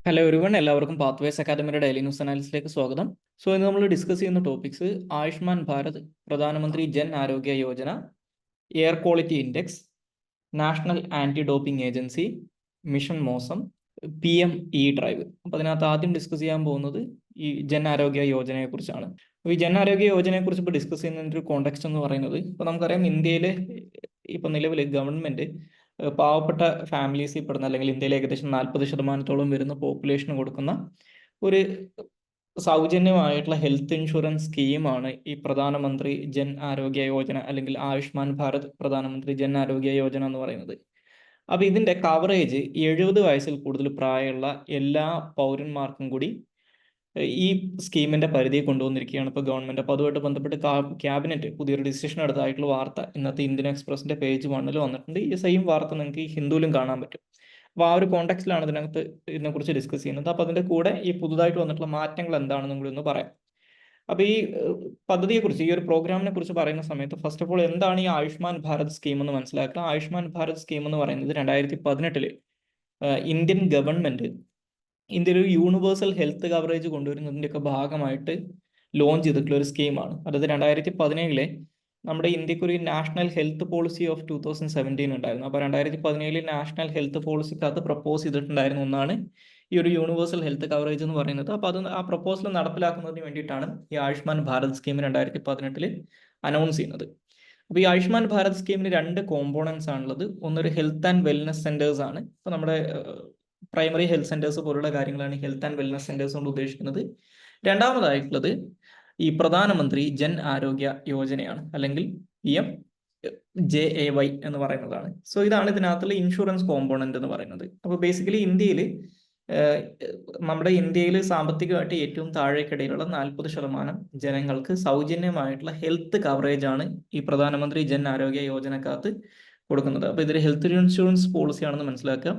Hello everyone, എല്ലാവർക്കും pathways അക്കാദമിയുടെ daily news അനാലിസിലേക്ക് സ്വാഗതം. ഇന്ന് നമ്മൾ ഡിസ്കസ് ചെയ്യുന്ന topics Ayushman Bharat, Pradhan Mantri Jan Arogya Yojana, air quality index, national anti doping agency, mission Mausam, PM E drive. അപ്പോൾ അതിനകത്ത് ആദ്യം ഡിസ്കസ് ചെയ്യാൻ പോകുന്നത് ഈ ജൻ ആരോഗ്യ യോജനയെ കുറിച്ചാണ്. അപ്പോൾ ഈ ജൻ ആരോഗ്യ യോജനയെ കുറിച്ച് ഇപ്പോൾ ഡിസ്കസ് ചെയ്യുന്നതിൻ്റെ ഒരു കോണ്ടെക്സ്റ്റ് എന്ന് പറയുന്നത്, ഇപ്പോൾ നമുക്കറിയാം ഇന്ത്യയിലെ ഇപ്പോൾ നിലവിൽ ഗവൺമെന്റ് പാവപ്പെട്ട ഫാമിലീസിൽ പെടുന്ന, അല്ലെങ്കിൽ ഇന്ത്യയിലെ ഏകദേശം 40% വരുന്ന പോപ്പുലേഷന് കൊടുക്കുന്ന ഒരു സൗജന്യമായിട്ടുള്ള ഹെൽത്ത് ഇൻഷുറൻസ് സ്കീമാണ് ഈ പ്രധാനമന്ത്രി ജൻ ആരോഗ്യ യോജന, അല്ലെങ്കിൽ ആയുഷ്മാൻ ഭാരത് പ്രധാനമന്ത്രി ജൻ ആരോഗ്യ യോജന എന്ന് പറയുന്നത്. അപ്പോൾ ഇതിന്റെ കവറേജ് 70 വയസ്സിൽ കൂടുതൽ പ്രായമുള്ള എല്ലാ പൗരന്മാർക്കും കൂടി ഈ സ്കീമിന്റെ പരിധി കൊണ്ടുവന്നിരിക്കുകയാണ് ഇപ്പോൾ ഗവൺമെന്റ്. അപ്പോൾ അതുമായിട്ട് ബന്ധപ്പെട്ട് ക്യാബിനറ്റ് പുതിയൊരു ഡിസിഷൻ എടുത്തായിട്ടുള്ള വാർത്ത ഇന്നത്തെ ഇന്ത്യൻ എക്സ്പ്രസിന്റെ പേജ് 1 വന്നിട്ടുണ്ട്. ഈ സെയിം വാർത്ത നിങ്ങൾക്ക് ഈ ഹിന്ദുവിലും കാണാൻ പറ്റും. അപ്പോൾ ആ ഒരു കോണ്ടെക്സ്റ്റിലാണ് ഇതിനെക്കുറിച്ച് ഡിസ്കസ് ചെയ്യുന്നത്. അപ്പോൾ അതിന്റെ കൂടെ ഈ പുതുതായിട്ട് വന്നിട്ടുള്ള മാറ്റങ്ങൾ എന്താണെന്നും കൂടി ഒന്ന് പറയാം. അപ്പോൾ ഈ പദ്ധതിയെക്കുറിച്ച്, ഈ ഒരു പ്രോഗ്രാമിനെ കുറിച്ച് പറയുന്ന സമയത്ത് ഫസ്റ്റ് ഓഫ് ഓൾ എന്താണ് ഈ ആയുഷ്മാൻ ഭാരത് സ്കീം എന്ന് മനസ്സിലാക്കുക. ആയുഷ്മാൻ ഭാരത് സ്കീം എന്ന് പറയുന്നത് 2018 ഇന്ത്യൻ ഗവൺമെന്റ് ഇന്ത്യയിൽ ഒരു യൂണിവേഴ്സൽ ഹെൽത്ത് കവറേജ് കൊണ്ടുവരുന്നതിൻ്റെയൊക്കെ ഭാഗമായിട്ട് ലോഞ്ച് ചെയ്തിട്ടുള്ള ഒരു സ്കീമാണ്. അതായത് 2017 നമ്മുടെ ഇന്ത്യക്ക് ഒരു നാഷണൽ ഹെൽത്ത് പോളിസി ഓഫ് 2017 ഉണ്ടായിരുന്നു. അപ്പോൾ 2017 നാഷണൽ ഹെൽത്ത് പോളിസിക്കകത്ത് പ്രപ്പോസ് ചെയ്തിട്ടുണ്ടായിരുന്ന ഒന്നാണ് ഈ ഒരു യൂണിവേഴ്സൽ ഹെൽത്ത് കവറേജ് എന്ന് പറയുന്നത്. അപ്പോൾ അത് ആ പ്രപ്പോസൽ നടപ്പിലാക്കുന്നതിന് വേണ്ടിയിട്ടാണ് ഈ ആയുഷ്മാൻ ഭാരത് സ്കീം 2018 അനൗൺസ് ചെയ്യുന്നത്. അപ്പോൾ ഈ ആയുഷ്മാൻ ഭാരത് സ്കീമിന് 2 കോമ്പോണൻസ് ആണുള്ളത്. ഒന്നൊരു ഹെൽത്ത് ആൻഡ് വെൽനസ് സെന്റേഴ്സ് ആണ്. ഇപ്പോൾ നമ്മുടെ പ്രൈമറി ഹെൽത്ത് സെന്റേഴ്സ് പോലുള്ള കാര്യങ്ങളാണ് ഹെൽത്ത് ആൻഡ് വെൽനസ് സെന്റേഴ്സ് കൊണ്ട് ഉദ്ദേശിക്കുന്നത്. രണ്ടാമതായിട്ടുള്ളത് ഈ പ്രധാനമന്ത്രി ജൻ ആരോഗ്യ യോജനയാണ്, അല്ലെങ്കിൽ PMJAY എന്ന് പറയുന്നതാണ്. സോ ഇതാണ് ഇതിനകത്തുള്ള ഇൻഷുറൻസ് കോമ്പോണന്റ് എന്ന് പറയുന്നത്. അപ്പോൾ ബേസിക്കലി നമ്മുടെ ഇന്ത്യയിൽ സാമ്പത്തികമായിട്ട് ഏറ്റവും താഴേക്കിടയിലുള്ള 40% ജനങ്ങൾക്ക് സൗജന്യമായിട്ടുള്ള ഹെൽത്ത് കവറേജ് ആണ് ഈ പ്രധാനമന്ത്രി ജൻ ആരോഗ്യ യോജനക്കകത്ത് കൊടുക്കുന്നത്. അപ്പോൾ ഇതൊരു ഹെൽത്ത് ഇൻഷുറൻസ് പോളിസിയാണെന്ന് മനസ്സിലാക്കുക.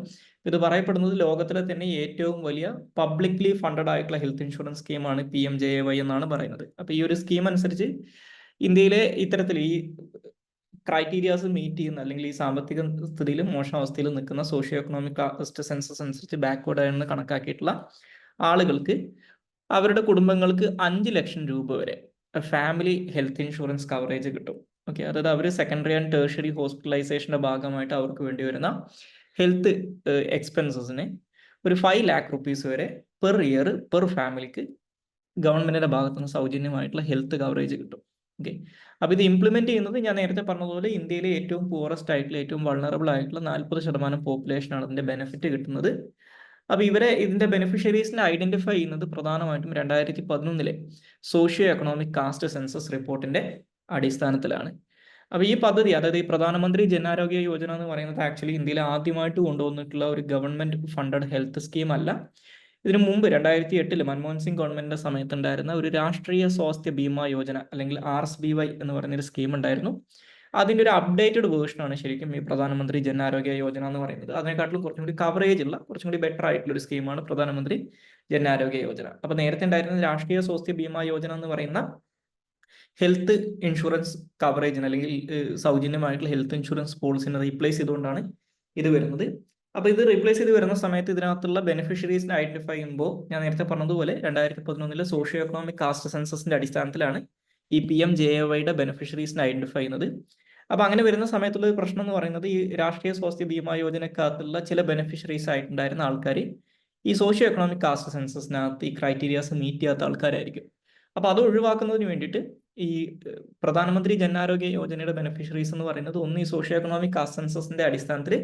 ഇത് പറയപ്പെടുന്നത് ലോകത്തിലെ തന്നെ ഏറ്റവും വലിയ പബ്ലിക്ലി ഫണ്ടഡ് ആയിട്ടുള്ള ഹെൽത്ത് ഇൻഷുറൻസ് സ്കീമാണ് PMJAY എന്നാണ് പറയുന്നത്. അപ്പോൾ ഈ ഒരു സ്കീം അനുസരിച്ച് ഇന്ത്യയിലെ ഇത്തരത്തിൽ ഈ ക്രൈറ്റീരിയാസ് മീറ്റ് ചെയ്യുന്ന, അല്ലെങ്കിൽ ഈ സാമ്പത്തിക സ്ഥിതിയിൽ മോശം അവസ്ഥയിൽ നിൽക്കുന്ന, സോഷ്യോ എക്കണോമിക് കാസ്റ്റ് സെൻസസ് അനുസരിച്ച് ബാക്ക്വേർഡ് ആയെന്ന് കണക്കാക്കിയിട്ടുള്ള ആളുകൾക്ക് അവരുടെ കുടുംബങ്ങൾക്ക് 5 ലക്ഷം രൂപ വരെ ഫാമിലി ഹെൽത്ത് ഇൻഷുറൻസ് കവറേജ് കിട്ടും. ഓക്കെ, അതായത് അവർ സെക്കൻഡറി ആൻഡ് ടേഴ്സറി ഹോസ്പിറ്റലൈസേഷന്റെ ഭാഗമായിട്ട് അവർക്ക് വേണ്ടി വരുന്ന ഹെൽത്ത് എക്സ്പെൻസസിന് ഒരു 5 lakh rupees വരെ പെർ ഇയർ പെർ ഫാമിലിക്ക് ഗവൺമെന്റിന്റെ ഭാഗത്തുനിന്ന് സൗജന്യമായിട്ടുള്ള ഹെൽത്ത് കവറേജ് കിട്ടും. ഓക്കെ, അപ്പോൾ ഇത് ഇംപ്ലിമെന്റ് ചെയ്യുന്നത് ഞാൻ നേരത്തെ പറഞ്ഞതുപോലെ ഇന്ത്യയിലെ ഏറ്റവും പൂറസ്റ്റ് ആയിട്ടുള്ള, ഏറ്റവും വൾണറബിൾ ആയിട്ടുള്ള 40% പോപ്പുലേഷനാണ് ഇതിന്റെ ബെനിഫിറ്റ് കിട്ടുന്നത്. അപ്പോൾ ഇതിന്റെ ബെനിഫിഷ്യറീസിനെ ഐഡന്റിഫൈ ചെയ്യുന്നത് പ്രധാനമായിട്ടും 2011 സോഷ്യോ എക്കണോമിക് കാസ്റ്റ് സെൻസസ് റിപ്പോർട്ടിന്റെ അടിസ്ഥാനത്തിലാണ്. അപ്പോൾ ഈ പദ്ധതി, അതായത് ഈ പ്രധാനമന്ത്രി ജൻ ആരോഗ്യ യോജന എന്ന് പറയുന്നത് ആക്ച്വലി ഇന്ത്യയിൽ ആദ്യമായിട്ട് കൊണ്ടുവന്നിട്ടുള്ള ഒരു ഗവൺമെന്റ് ഫണ്ടഡ് ഹെൽത്ത് സ്കീം അല്ല. ഇതിനു മുമ്പ് 2008 മൻമോഹൻ സിംഗ് ഗവൺമെന്റിന്റെ സമയത്ത് ഉണ്ടായിരുന്ന ഒരു രാഷ്ട്രീയ സ്വാസ്ഥ്യ ബീമാ യോജന, അല്ലെങ്കിൽ RSBY എന്ന് പറയുന്നൊരു സ്കീം ഉണ്ടായിരുന്നു. അതിന്റെ ഒരു അപ്ഡേറ്റഡ് വേർഷനാണ് ശരിക്കും ഈ പ്രധാനമന്ത്രി ജൻ ആരോഗ്യ യോജന എന്ന് പറയുന്നത്. അതിനെക്കാട്ടിലും കുറച്ചും കൂടി കവറേജ് ഉള്ള, കുറച്ചും കൂടി ബെറ്റർ ആയിട്ടുള്ള ഒരു സ്കീമാണ് പ്രധാനമന്ത്രി ജൻ ആരോഗ്യ യോജന. അപ്പോൾ നേരത്തെ ഉണ്ടായിരുന്ന രാഷ്ട്രീയ സ്വാസ്ഥ്യ ബീമാ യോജന എന്ന് പറയുന്ന ഹെൽത്ത് ഇൻഷുറൻസ് കവറേജിന്, അല്ലെങ്കിൽ സൗജന്യമായിട്ടുള്ള ഹെൽത്ത് ഇൻഷുറൻസ് പോളിസിനെ റീപ്ലേസ് ചെയ്തുകൊണ്ടാണ് ഇത് വരുന്നത്. അപ്പോൾ ഇത് റീപ്ലേസ് ചെയ്ത് വരുന്ന സമയത്ത് ഇതിനകത്തുള്ള ബെനിഫിഷ്യറീസിനെ ഐഡന്റിഫൈ ചെയ്യുമ്പോൾ ഞാൻ നേരത്തെ പറഞ്ഞതുപോലെ 2011 സോഷ്യോ എക്കണോമിക് കാസ്റ്റ് സെൻസസിന്റെ അടിസ്ഥാനത്തിലാണ് ഈ PMJAYയുടെ ബെനിഫിഷ്യറീസിനെ ഐഡന്റിഫൈ ചെയ്യുന്നത്. അപ്പോൾ അങ്ങനെ വരുന്ന സമയത്തുള്ള ഒരു പ്രശ്നം എന്ന് പറയുന്നത്, ഈ രാഷ്ട്രീയ സ്വാസ്ഥ്യ ബീമാ യോജനക്കകത്തുള്ള ചില ബെനിഫിഷ്യറീസ് ആയിട്ടുണ്ടായിരുന്ന ആൾക്കാർ ഈ സോഷ്യോ എക്കണോമിക് കാസ്റ്റ് സെൻസസിനകത്ത് ഈ ക്രൈറ്റീരിയാസ് മീറ്റ് ചെയ്യാത്ത ആൾക്കാരായിരിക്കും. അപ്പോൾ അത് ഒഴിവാക്കുന്നതിന് വേണ്ടിയിട്ട് ഈ പ്രധാനമന്ത്രി ജൻ ആരോഗ്യ യോജനയുടെ ബെനിഫിഷ്യറീസ് എന്ന് പറയുന്നത് ഒന്ന് ഈ സോഷ്യോ എക്കണോമിക് കാസ്റ്റ് സെൻസസിന്റെ അടിസ്ഥാനത്തിൽ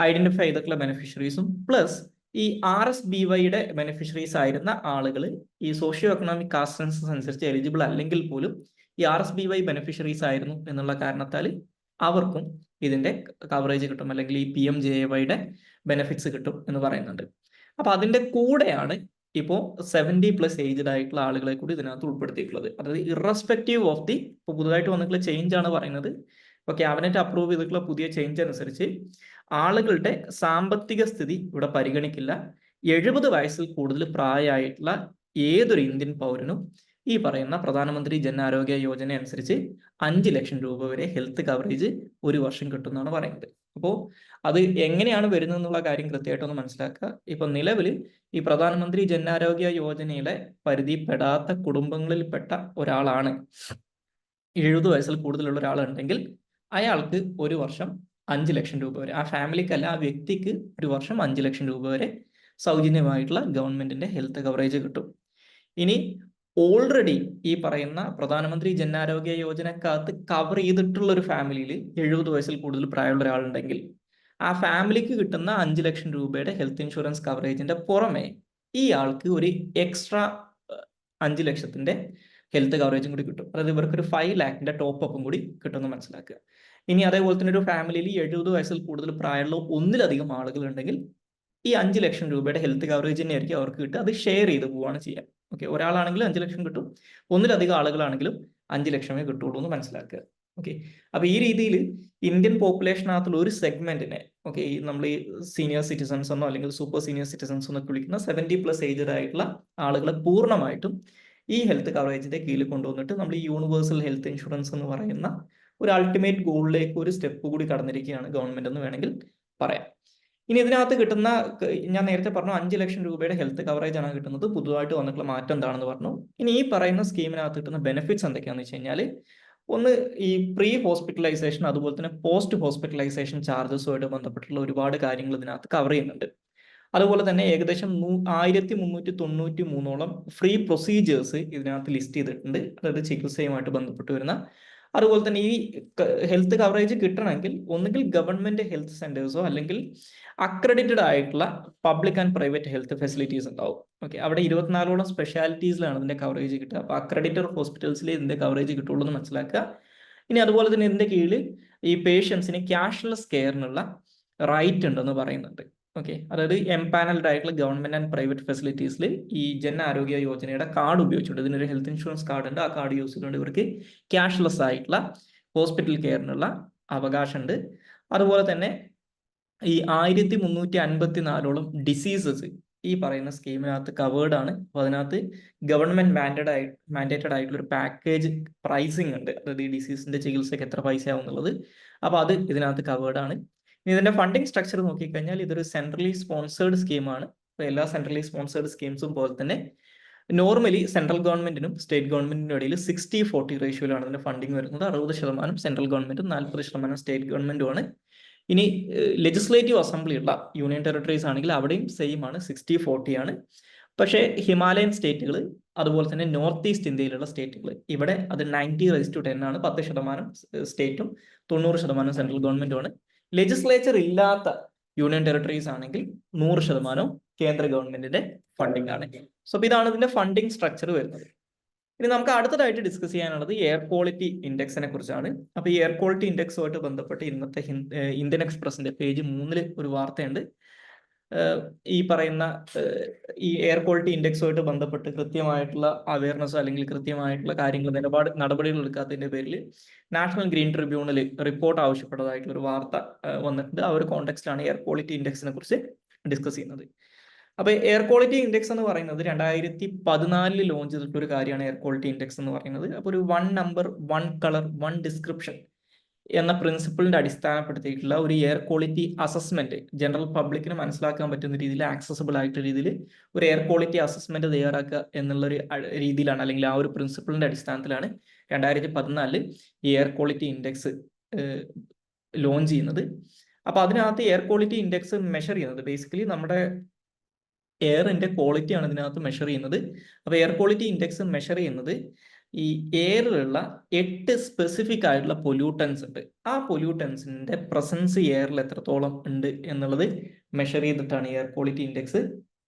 ഐഡന്റിഫൈ ചെയ്തിട്ടുള്ള ബെനിഫിഷ്യറീസും, പ്ലസ് ഈ RSBYയുടെ ബെനിഫിഷ്യറീസ് ആയിരുന്ന ആളുകൾ ഈ സോഷ്യോ എക്കണോമിക് കാസ്റ്റ് സെൻസസ് അനുസരിച്ച് എലിജിബിൾ അല്ലെങ്കിൽ പോലും ഈ RSBY ബെനിഫിഷ്യറീസ് ആയിരുന്നു എന്നുള്ള കാരണത്താൽ അവർക്കും ഇതിന്റെ കവറേജ് കിട്ടും, അല്ലെങ്കിൽ ഈ PMJAYയുടെ ബെനിഫിറ്റ്സ് കിട്ടും എന്ന് പറയുന്നുണ്ട്. അപ്പൊ അതിന്റെ കൂടെയാണ് ഇപ്പോൾ 70+ ഏജ്ഡ് ആയിട്ടുള്ള ആളുകളെ കൂടി ഇതിനകത്ത് ഉൾപ്പെടുത്തിയിട്ടുള്ളത്. അതായത് ഇറസ്പെക്റ്റീവ് ഓഫ് ദി, ഇപ്പോൾ പുതുതായിട്ട് വന്നിട്ടുള്ള ചേഞ്ച് ആണ് പറയുന്നത്. ഇപ്പോൾ ക്യാബിനറ്റ് അപ്രൂവ് ചെയ്തിട്ടുള്ള പുതിയ ചേഞ്ച് അനുസരിച്ച് ആളുകളുടെ സാമ്പത്തിക സ്ഥിതി ഇവിടെ പരിഗണിക്കില്ല. 70 വയസ്സിൽ കൂടുതൽ പ്രായമായിട്ടുള്ള ഏതൊരു ഇന്ത്യൻ പൗരനും ഈ പറയുന്ന പ്രധാനമന്ത്രി ജൻ ആരോഗ്യ യോജന അനുസരിച്ച് 5 ലക്ഷം രൂപ വരെ ഹെൽത്ത് കവറേജ് ഒരു വർഷം കിട്ടുമെന്നാണ് പറയുന്നത്. അപ്പോൾ അത് എങ്ങനെയാണ് വരുന്നത് എന്നുള്ള കാര്യം കൃത്യമായിട്ടൊന്ന് മനസ്സിലാക്കുക. ഇപ്പൊ നിലവിൽ ഈ പ്രധാനമന്ത്രി ജൻ ആരോഗ്യ യോജനയിലെ പരിധിപ്പെടാത്ത കുടുംബങ്ങളിൽപ്പെട്ട ഒരാളാണ് 70 വയസ്സിൽ കൂടുതലുള്ള ഒരാളുണ്ടെങ്കിൽ അയാൾക്ക് ഒരു വർഷം 5 ലക്ഷം രൂപ വരെ, ആ ഫാമിലിക്കല്ല ആ വ്യക്തിക്ക് ഒരു വർഷം 5 ലക്ഷം രൂപ വരെ സൗജന്യമായിട്ടുള്ള ഗവൺമെന്റിന്റെ ഹെൽത്ത് കവറേജ് കിട്ടും. ഇനി ഓൾറെഡി ഈ പറയുന്ന പ്രധാനമന്ത്രി ജൻ ആരോഗ്യ യോജനക്കകത്ത് കവർ ചെയ്തിട്ടുള്ള ഒരു ഫാമിലിയിൽ 70 വയസ്സിൽ കൂടുതൽ പ്രായമുള്ള ഒരാളുണ്ടെങ്കിൽ ആ ഫാമിലിക്ക് കിട്ടുന്ന 5 ലക്ഷം രൂപയുടെ ഹെൽത്ത് ഇൻഷുറൻസ് കവറേജിന്റെ പുറമെ ഈ ആൾക്ക് ഒരു എക്സ്ട്രാ 5 ലക്ഷത്തിന്റെ ഹെൽത്ത് കവറേജും കൂടി കിട്ടും. അതായത് ഇവർക്കൊരു 5 ലാഖിന്റെ ടോപ്പ് അപ്പും കൂടി കിട്ടുമെന്ന് മനസ്സിലാക്കുക. ഇനി അതേപോലെ തന്നെ ഒരു ഫാമിലിയിൽ 70 വയസ്സിൽ കൂടുതൽ പ്രായമുള്ള ഒന്നിലധികം ആളുകൾ ഉണ്ടെങ്കിൽ ഈ 5 ലക്ഷം രൂപയുടെ ഹെൽത്ത് കവറേജ് തന്നെയായിരിക്കും അവർക്ക് കിട്ടുക. അത് ഷെയർ ചെയ്ത് പോവുകയാണ് ചെയ്യുക. ഓക്കെ, ഒരാളാണെങ്കിലും 5 ലക്ഷം കിട്ടും, ഒന്നിലധികം ആളുകളാണെങ്കിലും 5 ലക്ഷമേ കിട്ടുള്ളൂ എന്ന് മനസ്സിലാക്കുക. ഓക്കെ, അപ്പൊ ഈ രീതിയിൽ ഇന്ത്യൻ പോപ്പുലേഷനകത്തുള്ള ഒരു സെഗ്മെന്റിനെ, ഓക്കെ, നമ്മൾ ഈ സീനിയർ സിറ്റിസൺസ് എന്നോ അല്ലെങ്കിൽ സൂപ്പർ സീനിയർ സിറ്റിസൺസ് എന്നൊക്കെ വിളിക്കുന്ന 70+ ഏജ്ഡ് ആയിട്ടുള്ള ആളുകളെ പൂർണ്ണമായിട്ടും ഈ ഹെൽത്ത് കവറേജിന്റെ കീഴിൽ കൊണ്ടുവന്നിട്ട് നമ്മൾ ഈ യൂണിവേഴ്സൽ ഹെൽത്ത് ഇൻഷുറൻസ് എന്ന് പറയുന്ന ഒരു അൾട്ടിമേറ്റ് ഗോളിലേക്ക് ഒരു സ്റ്റെപ്പ് കൂടി കടന്നിരിക്കുകയാണ് ഗവൺമെന്റ് എന്ന് വേണമെങ്കിൽ പറയാം. ഇനി ഇതിനകത്ത് കിട്ടുന്ന, ഞാൻ നേരത്തെ പറഞ്ഞു 5 ലക്ഷം രൂപയുടെ ഹെൽത്ത് കവറേജ് ആണ് കിട്ടുന്നത്. പുതുതായിട്ട് വന്നിട്ടുള്ള മാറ്റം എന്താണെന്ന് പറഞ്ഞു. ഇനി ഈ പറയുന്ന സ്കീമിനകത്ത് കിട്ടുന്ന ബെനിഫിറ്റ്സ് എന്തൊക്കെയാണെന്ന് വെച്ച് കഴിഞ്ഞാൽ, ഒന്ന് ഈ പ്രീ ഹോസ്പിറ്റലൈസേഷൻ അതുപോലെ തന്നെ പോസ്റ്റ് ഹോസ്പിറ്റലൈസേഷൻ ചാർജസുമായിട്ട് ബന്ധപ്പെട്ടുള്ള ഒരുപാട് കാര്യങ്ങൾ ഇതിനകത്ത് കവർ ചെയ്യുന്നുണ്ട്. അതുപോലെ തന്നെ ഏകദേശം 1393 ഫ്രീ പ്രൊസീജിയേഴ്സ് ഇതിനകത്ത് ലിസ്റ്റ് ചെയ്തിട്ടുണ്ട്, അതായത് ചികിത്സയുമായിട്ട് ബന്ധപ്പെട്ട് വരുന്ന. അതുപോലെ തന്നെ ഈ ഹെൽത്ത് കവറേജ് കിട്ടണമെങ്കിൽ ഒന്നുകിൽ ഗവൺമെന്റ് ഹെൽത്ത് സെന്റേഴ്സോ അല്ലെങ്കിൽ അക്രഡിറ്റഡ് ആയിട്ടുള്ള public and private health facilities ഉണ്ടാവും. ഓക്കെ, അവിടെ 24ഓളം സ്പെഷ്യാലിറ്റീസിലാണ് ഇതിന്റെ കവറേജ് കിട്ടുക. അപ്പൊ അക്രഡിറ്റഡ് ഹോസ്പിറ്റൽസിൽ ഇതിന്റെ കവറേജ് കിട്ടുള്ളൂ എന്ന് മനസ്സിലാക്കുക. ഇനി അതുപോലെ തന്നെ ഇതിന്റെ കീഴിൽ ഈ പേഷ്യൻസിന് ക്യാഷ്ലെസ് കെയറിനുള്ള റൈറ്റ് ഉണ്ടെന്ന് പറയുന്നുണ്ട്. ഓക്കെ, അതായത് എംപാനൽഡ് ആയിട്ടുള്ള ഗവൺമെന്റ് ആൻഡ് പ്രൈവറ്റ് ഫെസിലിറ്റീസിൽ ഈ ജൻ ആരോഗ്യ യോജനയുടെ കാർഡ് ഉപയോഗിച്ചുകൊണ്ട്, ഇതിനൊരു ഹെൽത്ത് ഇൻഷുറൻസ് കാർഡ് ഉണ്ട്, ആ കാർഡ് യൂസ് ചെയ്തുകൊണ്ട് ഇവർക്ക് ക്യാഷ്ലെസ് ആയിട്ടുള്ള ഹോസ്പിറ്റൽ കെയറിനുള്ള അവകാശമുണ്ട്. അതുപോലെ തന്നെ ഈ 1354ഓളം ഡിസീസസ് ഈ പറയുന്ന സ്കീമിനകത്ത് കവേർഡ് ആണ്. അപ്പോൾ അതിനകത്ത് ഗവൺമെന്റ് മാൻഡേറ്റഡ് ആയിട്ടുള്ള ഒരു പാക്കേജ് പ്രൈസിങ് ഉണ്ട്, അതായത് ഈ ഡിസീസിന്റെ ചികിത്സയ്ക്ക് എത്ര പൈസ ആവും എന്നുള്ളത്. അപ്പോൾ അത് ഇതിനകത്ത് കവേർഡ് ആണ്. ഇതിന്റെ ഫണ്ടിങ് സ്ട്രക്ചർ നോക്കിക്കഴിഞ്ഞാൽ ഇതൊരു സെൻട്രലി സ്പോൺസേർഡ് സ്കീമാണ്. അപ്പോൾ എല്ലാ സെൻട്രലി സ്പോൺസേർഡ് സ്കീംസും പോലെ തന്നെ നോർമലി സെൻട്രൽ ഗവൺമെന്റിനും സ്റ്റേറ്റ് ഗവൺമെന്റിനും ഇടയിൽ 60-40 റേഷ്യോയിലാണ് ഇതിന്റെ ഫണ്ടിങ് വരുന്നത്. 60% സെൻട്രൽ ഗവൺമെന്റും 40% സ്റ്റേറ്റ് ഗവൺമെന്റുമാണ്. ഇനി ലെജിസ്ലേറ്റീവ് അസംബ്ലി ഉള്ള യൂണിയൻ ടെറിട്ടറീസ് ആണെങ്കിൽ അവിടെയും സെയിം ആണ്, 60-40 ആണ്. പക്ഷേ ഹിമാലയൻ സ്റ്റേറ്റുകൾ അതുപോലെ തന്നെ നോർത്ത് ഈസ്റ്റ് ഇന്ത്യയിലുള്ള സ്റ്റേറ്റുകൾ ഇവിടെ അത് 90:10 ആണ്. 10% സ്റ്റേറ്റും 90% സെൻട്രൽ ഗവൺമെന്റുമാണ്. ലെജിസ്ലേച്ചർ ഇല്ലാത്ത യൂണിയൻ ടെറിട്ടറീസ് ആണെങ്കിൽ 100% കേന്ദ്ര ഗവൺമെന്റിന്റെ ഫണ്ടിങ് ആണ്. സോ ഇതാണ് ഇതിന്റെ ഫണ്ടിങ് സ്ട്രക്ചർ വരുന്നത്. ഇനി നമുക്ക് അടുത്തതായിട്ട് ഡിസ്കസ് ചെയ്യാനുള്ളത് എയർ ക്വാളിറ്റി ഇൻഡെക്സിനെ കുറിച്ചാണ്. അപ്പൊ ഈ എയർ ക്വാളിറ്റി ഇൻഡെക്സുമായിട്ട് ബന്ധപ്പെട്ട് ഇന്നത്തെ ഇന്ത്യൻ എക്സ്പ്രസിന്റെ പേജ് 3 ഒരു വാർത്തയുണ്ട്. ഈ പറയുന്ന ഈ എയർ ക്വാളിറ്റി ഇൻഡെക്സുമായിട്ട് ബന്ധപ്പെട്ട് കൃത്യമായിട്ടുള്ള അവയർനെസ് അല്ലെങ്കിൽ കൃത്യമായിട്ടുള്ള കാര്യങ്ങൾ നടപടികൾ എടുക്കാത്തതിന്റെ പേരിൽ നാഷണൽ ഗ്രീൻ ട്രിബ്യൂണൽ റിപ്പോർട്ട് ആവശ്യപ്പെട്ടതായിട്ടുള്ള ഒരു വാർത്ത വന്നിട്ടുണ്ട്. ആ ഒരു കോണ്ടെക്സ്റ്റിലാണ് എയർ ക്വാളിറ്റി ഇൻഡെക്സിനെ കുറിച്ച് ഡിസ്കസ് ചെയ്യുന്നത്. അപ്പൊ എയർ ക്വാളിറ്റി ഇൻഡെക്സ് എന്ന് പറയുന്നത് 2014 ലോഞ്ച് ചെയ്തിട്ടുള്ള ഒരു കാര്യമാണ് എയർ ക്വാളിറ്റി ഇൻഡെക്സ് എന്ന് പറയുന്നത്. അപ്പോൾ ഒരു 1 നമ്പർ 1 കളർ 1 ഡിസ്ക്രിപ്ഷൻ എന്ന പ്രിൻസിപ്പിളിന്റെ അടിസ്ഥാനപ്പെടുത്തിയിട്ടുള്ള ഒരു എയർ ക്വാളിറ്റി അസസ്മെന്റ് ജനറൽ പബ്ലിക്കിന് മനസ്സിലാക്കാൻ പറ്റുന്ന രീതിയിൽ ആക്സസിബിൾ ആയിട്ടുള്ള രീതിയിൽ ഒരു എയർ ക്വാളിറ്റി അസസ്മെന്റ് തയ്യാറാക്കുക എന്നുള്ളൊരു രീതിയിലാണ്, അല്ലെങ്കിൽ ആ ഒരു പ്രിൻസിപ്പിളിന്റെ അടിസ്ഥാനത്തിലാണ് 2014 ഈ എയർ ക്വാളിറ്റി ഇൻഡെക്സ് ലോഞ്ച് ചെയ്യുന്നത്. അപ്പൊ അതിനകത്ത് എയർ ക്വാളിറ്റി ഇൻഡെക്സ് മെഷർ ചെയ്യുന്നത് ബേസിക്കലി നമ്മുടെ എയറിന്റെ ക്വാളിറ്റിയാണ് ഇതിനകത്ത് മെഷർ ചെയ്യുന്നത്. അപ്പൊ എയർ ക്വാളിറ്റി ഇൻഡെക്സ് മെഷർ ചെയ്യുന്നത് ഈ എയറിലുള്ള 8 സ്പെസിഫിക് ആയിട്ടുള്ള പൊല്യൂട്ടൻസ് ഉണ്ട്. ആ പൊല്യൂട്ടൻസിന്റെ പ്രസൻസ് എയറിൽ എത്രത്തോളം ഉണ്ട് എന്നുള്ളത് മെഷർ ചെയ്തിട്ടാണ് എയർ ക്വാളിറ്റി ഇൻഡെക്സ്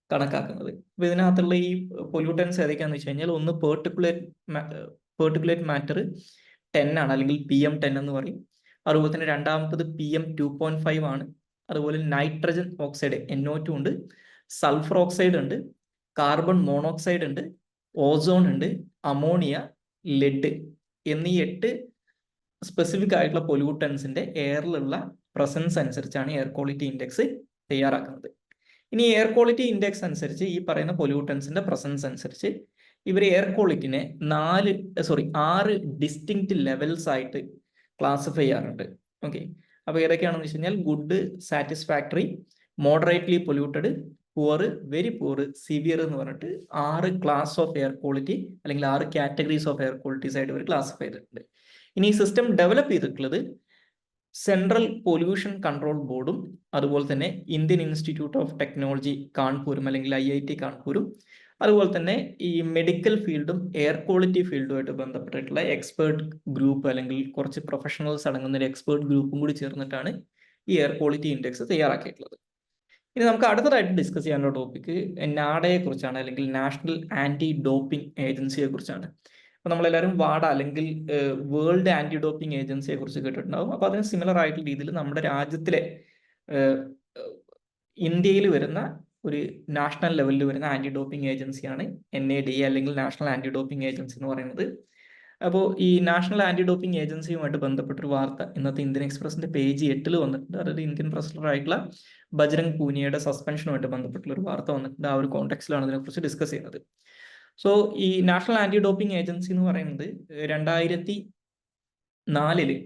കണക്കാക്കുന്നത്. അപ്പൊ ഇതിനകത്തുള്ള ഈ പൊല്യൂട്ടൻസ് ഏതൊക്കെയാന്ന് വെച്ച് കഴിഞ്ഞാൽ, ഒന്ന് പെർട്ടിക്കുലേറ്റ് മാറ്റർ 10 ആണ്, അല്ലെങ്കിൽ PM10 എന്ന് പറയും. അതുപോലെ തന്നെ രണ്ടാമത്തത് PM2.5 ആണ്. അതുപോലെ നൈട്രജൻ ഓക്സൈഡ് NO2 ഉണ്ട്, സൾഫർ ഓക്സൈഡ് ഉണ്ട്, കാർബൺ മോണോക്സൈഡ് ഉണ്ട്, ഓസോൺ ഉണ്ട്, അമോണിയ, ലെഡ് എന്നീ 8 സ്പെസിഫിക് ആയിട്ടുള്ള പൊല്യൂട്ടൻസിന്റെ എയറിലുള്ള പ്രസൻസ് അനുസരിച്ചാണ് എയർ ക്വാളിറ്റി ഇൻഡെക്സ് തയ്യാറാക്കുന്നത്. ഇനി എയർ ക്വാളിറ്റി ഇൻഡെക്സ് അനുസരിച്ച് ഈ പറയുന്ന പൊല്യൂട്ടൻസിന്റെ പ്രസൻസ് അനുസരിച്ച് ഇവർ എയർ ക്വാളിറ്റിനെ 6 ഡിസ്റ്റിങ്ക്റ്റ് ലെവൽസ് ആയിട്ട് ക്ലാസിഫൈ ചെയ്യാറുണ്ട്. ഓക്കെ, അപ്പോൾ ഏതൊക്കെയാണെന്ന് വെച്ച് കഴിഞ്ഞാൽ good, satisfactory, moderately polluted, poor, very poor, severe എന്ന് പറഞ്ഞിട്ട് 6 ക്ലാസ് ഓഫ് എയർ ക്വാളിറ്റി അല്ലെങ്കിൽ 6 കാറ്റഗറീസ് ഓഫ് എയർ ക്വാളിറ്റീസ് ആയിട്ട് ഇവർ ക്ലാസിഫൈ ചെയ്തിട്ടുണ്ട്. ഇനി ഈ സിസ്റ്റം ഡെവലപ്പ് ചെയ്തിട്ടുള്ളത് സെൻട്രൽ പൊല്യൂഷൻ കൺട്രോൾ ബോർഡും അതുപോലെ തന്നെ ഇന്ത്യൻ ഇൻസ്റ്റിറ്റ്യൂട്ട് ഓഫ് ടെക്നോളജി കാൺപൂരും അല്ലെങ്കിൽ IIT കാൺപൂരും അതുപോലെ തന്നെ ഈ മെഡിക്കൽ ഫീൽഡും എയർ ക്വാളിറ്റി ഫീൽഡുമായിട്ട് ബന്ധപ്പെട്ടിട്ടുള്ള എക്സ്പേർട്ട് ഗ്രൂപ്പ് അല്ലെങ്കിൽ കുറച്ച് പ്രൊഫഷണൽസ് അടങ്ങുന്ന ഒരു എക്സ്പേർട്ട് ഗ്രൂപ്പും കൂടി ചേർന്നിട്ടാണ് ഈ എയർ ക്വാളിറ്റി ഇൻഡെക്സ് തയ്യാറാക്കിയിട്ടുള്ളത്. ഇനി നമുക്ക് അടുത്തതായിട്ട് ഡിസ്കസ് ചെയ്യാനുള്ള ടോപ്പിക്ക് നാഡയെ കുറിച്ചാണ്, അല്ലെങ്കിൽ നാഷണൽ ആന്റി ഡോപ്പിംഗ് ഏജൻസിയെ കുറിച്ചാണ്. അപ്പോൾ നമ്മളെല്ലാവരും വാഡ അല്ലെങ്കിൽ വേൾഡ് ആന്റി ഡോപ്പിംഗ് ഏജൻസിയെ കുറിച്ച് കേട്ടിട്ടുണ്ടാവും. അപ്പോൾ അതിന് സിമിലർ ആയിട്ടുള്ള രീതിയിൽ നമ്മുടെ രാജ്യത്തിലെ ഇന്ത്യയിൽ വരുന്ന ഒരു നാഷണൽ ലെവലിൽ വരുന്ന ആന്റി ഡോപ്പിംഗ് ഏജൻസിയാണ് NADA അല്ലെങ്കിൽ നാഷണൽ ആന്റി ഡോപ്പിംഗ് ഏജൻസി എന്ന് പറയുന്നത്. അപ്പോൾ ഈ നാഷണൽ ആന്റി ഡോപ്പിംഗ് ഏജൻസിയുമായിട്ട് ബന്ധപ്പെട്ടൊരു വാർത്ത ഇന്നത്തെ ഇന്ത്യൻ എക്സ്പ്രസിന്റെ പേജ് 8 വന്നിട്ടുണ്ട്. അതായത് ഇന്ത്യൻ പ്രസിഡന്റായിട്ടുള്ള ബജ്രംഗ് പൂനിയയുടെ സസ്പെൻഷനുമായിട്ട് ബന്ധപ്പെട്ടുള്ള ഒരു വാർത്ത വന്നിട്ടുണ്ട്. ആ ഒരു കോണ്ടെക്സ്റ്റിലാണ് ഇതിനെക്കുറിച്ച് ഡിസ്കസ് ചെയ്യുന്നത്. സോ ഈ നാഷണൽ ആന്റി ഡോപ്പിംഗ് ഏജൻസി എന്ന് പറയുന്നത് 2004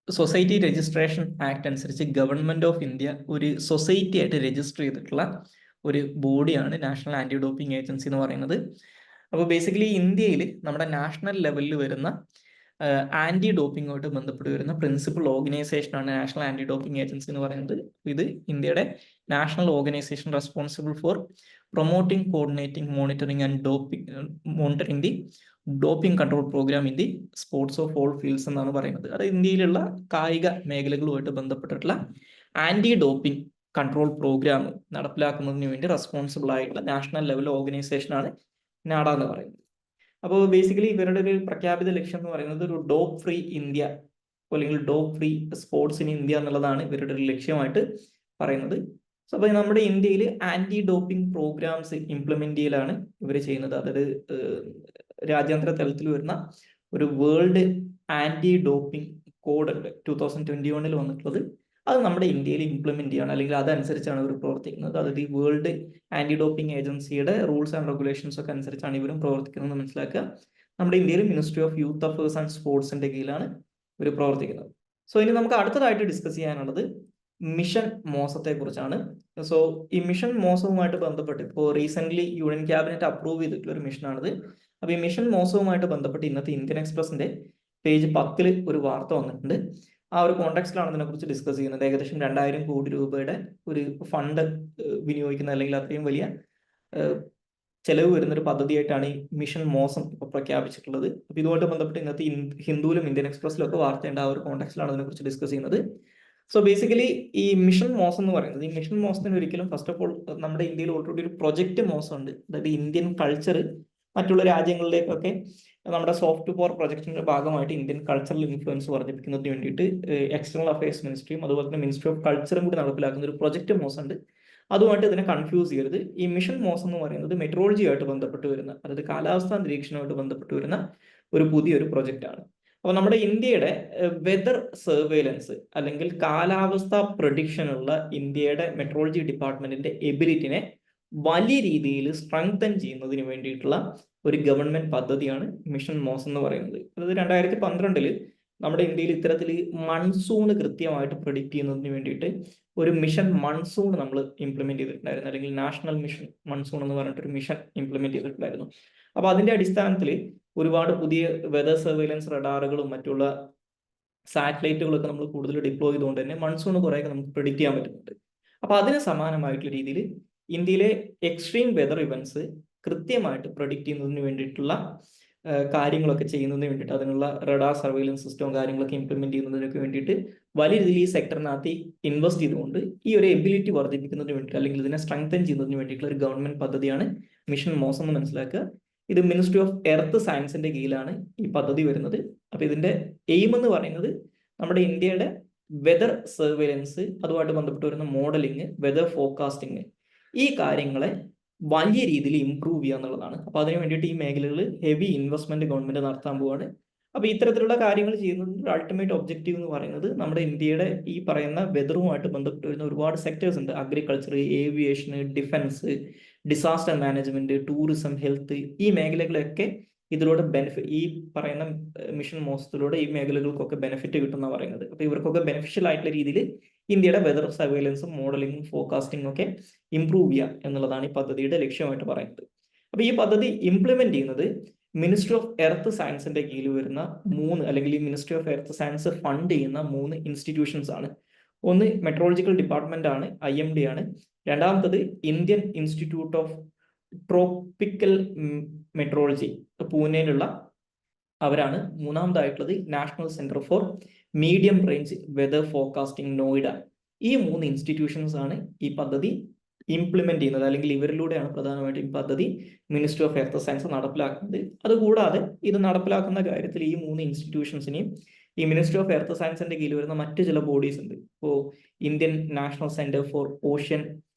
സൊസൈറ്റി രജിസ്ട്രേഷൻ ആക്ട് അനുസരിച്ച് ഗവൺമെന്റ് ഓഫ് ഇന്ത്യ ഒരു സൊസൈറ്റി ആയിട്ട് രജിസ്റ്റർ ചെയ്തിട്ടുള്ള ഒരു ബോഡിയാണ് നാഷണൽ ആന്റി ഡോപ്പിംഗ് ഏജൻസി എന്ന് പറയുന്നത്. അപ്പോൾ ബേസിക്കലി ഇന്ത്യയിൽ നമ്മുടെ നാഷണൽ ലെവലിൽ വരുന്ന ആന്റി ഡോപ്പിംഗുമായിട്ട് ബന്ധപ്പെട്ട് വരുന്ന പ്രിൻസിപ്പൽ ഓർഗനൈസേഷനാണ് നാഷണൽ ആന്റി ഡോപ്പിംഗ് ഏജൻസി എന്ന് പറയുന്നത്. ഇത് ഇന്ത്യയുടെ national organisation responsible for promoting, coordinating, monitoring the doping control programme in the sports of all fields എന്നാണ് പറയുന്നത്. അത് ഇന്ത്യയിലുള്ള കായിക മേഖലകളുമായിട്ട് ബന്ധപ്പെട്ടിട്ടുള്ള ആന്റി ഡോപ്പിംഗ് കൺട്രോൾ പ്രോഗ്രാം നടപ്പിലാക്കുന്നതിന് വേണ്ടി റെസ്പോൺസിബിൾ ആയിട്ടുള്ള നാഷണൽ ലെവൽ ഓർഗനൈസേഷനാണ് നാഡ എന്ന് പറയുന്നത്. അപ്പോൾ ബേസിക്കലി ഇവരുടെ ഒരു പ്രഖ്യാപിത ലക്ഷ്യം എന്ന് പറയുന്നത് ഒരു ഡോപ്പ് ഫ്രീ ഇന്ത്യ അല്ലെങ്കിൽ dope free sports in India എന്നുള്ളതാണ് ഇവരുടെ ഒരു ലക്ഷ്യമായിട്ട് പറയുന്നത്. സോ അപ്പോൾ നമ്മുടെ ഇന്ത്യയിൽ ആന്റി ഡോപ്പിംഗ് പ്രോഗ്രാംസ് ഇംപ്ലിമെന്റ് ചെയ്യലാണ് ഇവർ ചെയ്യുന്നത്. അതായത് രാജ്യാന്തര തലത്തിൽ വരുന്ന ഒരു വേൾഡ് ആന്റി ഡോപ്പിംഗ് കോഡ് ഉണ്ട് 2021 വന്നിട്ടുള്ളത്. അത് നമ്മുടെ ഇന്ത്യയിൽ ഇംപ്ലിമെന്റ് ചെയ്യണം, അല്ലെങ്കിൽ അതനുസരിച്ചാണ് ഇവർ പ്രവർത്തിക്കുന്നത്. അതായത് ഈ വേൾഡ് ആന്റി ഡോപ്പിംഗ് ഏജൻസിയുടെ റൂൾസ് ആൻഡ് റെഗുലേഷൻസ് ഒക്കെ അനുസരിച്ചാണ് ഇവരും പ്രവർത്തിക്കുന്നത് മനസ്സിലാക്കുക. നമ്മുടെ ഇന്ത്യയിൽ ministry of youth affairs and സ്പോർട്സിന്റെ കീഴിലാണ് ഇവർ പ്രവർത്തിക്കുന്നത്. സോ ഇനി നമുക്ക് അടുത്തതായിട്ട് ഡിസ്കസ് ചെയ്യാനുള്ളത് മിഷൻ മോസത്തെ കുറിച്ചാണ്. സോ ഈ മിഷൻ മോസവുമായിട്ട് ബന്ധപ്പെട്ട് ഇപ്പോൾ റീസെന്റ് യൂണിയൻ ക്യാബിനറ്റ് അപ്രൂവ് ചെയ്തിട്ടുള്ള ഒരു മിഷനാണിത്. അപ്പോൾ ഈ മിഷൻ മോസവുമായിട്ട് ബന്ധപ്പെട്ട് ഇന്നത്തെ ഇന്ത്യൻ എക്സ്പ്രസിന്റെ പേജ് 10 ഒരു വാർത്ത വന്നിട്ടുണ്ട്. ആ ഒരു കോണ്ടെക്സ്റ്റിലാണ് ഇതിനെക്കുറിച്ച് ഡിസ്കസ് ചെയ്യുന്നത്. ഏകദേശം 2000 കോടി രൂപയുടെ ഒരു ഫണ്ട് വിനിയോഗിക്കുന്ന, അല്ലെങ്കിൽ അത്രയും വലിയ ചെലവ് വരുന്ന ഒരു പദ്ധതിയായിട്ടാണ് ഈ മിഷൻ മോസം ഇപ്പോൾ പ്രഖ്യാപിച്ചിട്ടുള്ളത്. അപ്പോൾ ഇതുമായിട്ട് ബന്ധപ്പെട്ട് ഇന്നത്തെ ഹിന്ദുവിലും ഇന്ത്യൻ എക്സ്പ്രസിലും ഒക്കെ വാർത്തയുണ്ട്. ആ ഒരു കോണ്ടെക്സ്റ്റിലാണ് ഇതിനെക്കുറിച്ച് ഡിസ്കസ് ചെയ്യുന്നത്. സോ ബേസിക്കലി ഈ മിഷൻ മോസം എന്ന് പറയുന്നത്, ഈ മിഷൻ മോസത്തിന് ഒരിക്കലും ഫസ്റ്റ് ഓഫ് ഓൾ നമ്മുടെ ഇന്ത്യയിൽ ഓൾറെഡി ഒരു പ്രൊജക്ട് മോസം ഉണ്ട്. അതായത് ഇന്ത്യൻ കൾച്ചർ മറ്റുള്ള രാജ്യങ്ങളിലേക്കൊക്കെ നമ്മുടെ സോഫ്റ്റ് പവർ പ്രൊജക്ടിന്റെ ഭാഗമായിട്ട് ഇന്ത്യൻ കൾച്ചറൽ ഇൻഫ്ലുവൻസ് വർദ്ധിപ്പിക്കുന്നതിന് വേണ്ടിയിട്ട് എക്സ്റ്റേണൽ അഫയേഴ്സ് മിനിസ്ട്രിയും അതുപോലെ തന്നെ മിനിസ്ട്രി ഓഫ് കൾച്ചറും കൂടി നടപ്പിലാക്കുന്ന ഒരു പ്രൊജക്ട് മോസം ഉണ്ട്. അതുമായിട്ട് ഇതിനെ കൺഫ്യൂസ് ചെയ്യരുത്. ഈ മിഷൻ മോസം എന്ന് പറയുന്നത് മെട്രോളജിയുമായിട്ട് ബന്ധപ്പെട്ട് വരുന്ന, അതായത് കാലാവസ്ഥാ നിരീക്ഷണവുമായിട്ട് ബന്ധപ്പെട്ട് വരുന്ന ഒരു പുതിയൊരു പ്രൊജക്റ്റാണ്. അപ്പോൾ നമ്മുടെ ഇന്ത്യയുടെ വെതർ സർവേലൻസ് അല്ലെങ്കിൽ കാലാവസ്ഥ പ്രഡിക്ഷനുള്ള ഇന്ത്യയുടെ മെട്രോളജി ഡിപ്പാർട്ട്മെന്റിന്റെ എബിലിറ്റിനെ വലിയ രീതിയിൽ സ്ട്രെങ്തൻ ചെയ്യുന്നതിന് വേണ്ടിയിട്ടുള്ള ഒരു ഗവൺമെന്റ് പദ്ധതിയാണ് മിഷൻ മോസ് എന്ന് പറയുന്നത്. അതായത് 2012 നമ്മുടെ ഇന്ത്യയിൽ ഇത്തരത്തിൽ മൺസൂൺ കൃത്യമായിട്ട് പ്രഡിക്റ്റ് ചെയ്യുന്നതിന് വേണ്ടിയിട്ട് ഒരു മിഷൻ മൺസൂൺ നമ്മൾ ഇംപ്ലിമെന്റ് ചെയ്തിട്ടുണ്ടായിരുന്നു, അല്ലെങ്കിൽ നാഷണൽ മിഷൻ മൺസൂൺ എന്ന് പറഞ്ഞിട്ടൊരു മിഷൻ ഇംപ്ലിമെന്റ് ചെയ്തിട്ടുണ്ടായിരുന്നു. അപ്പൊ അതിന്റെ അടിസ്ഥാനത്തിൽ ഒരുപാട് പുതിയ വെതർ സർവൈലൻസ് റഡാറുകളും മറ്റുള്ള സാറ്റലൈറ്റുകളൊക്കെ നമ്മൾ കൂടുതൽ ഡിപ്ലോയ് ചെയ്തുകൊണ്ട് തന്നെ മൺസൂൺ കുറേയൊക്കെ നമുക്ക് പ്രിഡിക്റ്റ് ചെയ്യാൻ പറ്റുന്നുണ്ട്. അപ്പൊ അതിന് സമാനമായിട്ടുള്ള രീതിയിൽ ഇന്ത്യയിലെ എക്സ്ട്രീം വെതർ ഇവന്റ്സ് കൃത്യമായിട്ട് പ്രഡിക്റ്റ് ചെയ്യുന്നതിന് വേണ്ടിയിട്ടുള്ള കാര്യങ്ങളൊക്കെ ചെയ്യുന്നതിന് വേണ്ടിയിട്ട് അതിനുള്ള റഡാർ സർവൈലൻസ് സിസ്റ്റവും കാര്യങ്ങളൊക്കെ ഇംപ്ലിമെന്റ് ചെയ്യുന്നതിനൊക്കെ വേണ്ടിയിട്ട് വലിയ രീതിയിൽ ഈ സെക്ടറിനകത്ത് ഇൻവെസ്റ്റ് ചെയ്തുകൊണ്ട് ഈ ഒരു എബിലിറ്റി വർദ്ധിപ്പിക്കുന്നതിന് വേണ്ടിയിട്ട് അല്ലെങ്കിൽ ഇതിനെ സ്ട്രെങ്തൻ ചെയ്യുന്നതിന് വേണ്ടിയിട്ടുള്ള ഒരു ഗവൺമെന്റ് പദ്ധതിയാണ് മിഷൻ മോസ് എന്ന് മനസ്സിലാക്കുക. ഇത് മിനിസ്ട്രി ഓഫ് എർത്ത് സയൻസിന്റെ കീഴിലാണ് ഈ പദ്ധതി വരുന്നത്. അപ്പൊ ഇതിന്റെ എയിം എന്ന് പറയുന്നത് നമ്മുടെ ഇന്ത്യയുടെ വെതർ സർവൈലൻസ്, അതുമായിട്ട് ബന്ധപ്പെട്ട് വരുന്ന മോഡലിംഗ്, വെതർ ഫോർകാസ്റ്റിംഗ്, ഈ കാര്യങ്ങളെ വലിയ രീതിയിൽ ഇംപ്രൂവ് ചെയ്യുക എന്നുള്ളതാണ്. അപ്പൊ അതിനു വേണ്ടിയിട്ട് ഈ മേഖലകളിൽ ഹെവി ഇൻവെസ്റ്റ്മെന്റ് ഗവൺമെന്റ് നടത്താൻ പോവാണ്. അപ്പൊ ഇത്തരത്തിലുള്ള കാര്യങ്ങൾ ചെയ്യുന്നതിന്റെ അൾട്ടിമേറ്റ് ഒബ്ജക്റ്റീവ് എന്ന് പറയുന്നത് നമ്മുടെ ഇന്ത്യയുടെ ഈ പറയുന്ന വെതറുമായിട്ട് ബന്ധപ്പെട്ട് വരുന്ന ഒരുപാട് സെക്ടേഴ്സ് ഉണ്ട്. Agriculture, aviation, defence, disaster management, tourism, health, ഈ മേഖലകളൊക്കെ ഇതിലൂടെ ഈ പറയുന്ന മിഷൻ മോസത്തിലൂടെ ഈ മേഖലകൾക്കൊക്കെ ബെനിഫിറ്റ് കിട്ടുന്ന പറയുന്നത്. അപ്പൊ ഇവർക്കൊക്കെ ബെനിഫിഷ്യൽ ആയിട്ടുള്ള രീതിയിൽ ഇന്ത്യയുടെ വെതർ സർവൈലൻസും മോഡലിംഗും ഫോർകാസ്റ്റിംഗും ഒക്കെ ഇംപ്രൂവ് ചെയ്യുക എന്നുള്ളതാണ് ഈ പദ്ധതിയുടെ ലക്ഷ്യമായിട്ട് പറയുന്നത്. അപ്പൊ ഈ പദ്ധതി ഇംപ്ലിമെന്റ് ചെയ്യുന്നത് മിനിസ്ട്രി ഓഫ് എർത്ത് സയൻസിന്റെ കീഴിൽ വരുന്ന അല്ലെങ്കിൽ ഈ ministry of earth science fund ചെയ്യുന്ന 3 ഇൻസ്റ്റിറ്റ്യൂഷൻസ് ആണ്. ഒന്ന് മെട്രോളജിക്കൽ ഡിപ്പാർട്ട്മെന്റ് ആണ്, IMD ആണ്. രണ്ടാമത്തത് Indian institute of tropical meteorology, പൂനെയിലുള്ള അവരാണ്. മൂന്നാമതായിട്ടുള്ളത് national centre for medium range weather forecasting, Noida. ഈ 3 ഇൻസ്റ്റിറ്റ്യൂഷൻസ് ആണ് ഈ പദ്ധതി ഇംപ്ലിമെന്റ് ചെയ്യുന്നത്, അല്ലെങ്കിൽ ഇവരിലൂടെയാണ് പ്രധാനമായിട്ടും ഈ പദ്ധതി മിനിസ്ട്രി ഓഫ് എർത്ത് സയൻസ് നടപ്പിലാക്കുന്നത്. അതുകൂടാതെ ഇത് നടപ്പിലാക്കുന്ന കാര്യത്തിൽ ഈ 3 ഇൻസ്റ്റിറ്റ്യൂഷൻസിനെയും ഈ മിനിസ്ട്രി ഓഫ് എർത്ത് സയൻസിന്റെ കീഴിൽ വരുന്ന മറ്റു ചില ബോഡീസ് ഉണ്ട്. ഇപ്പോൾ Indian national centre for ocean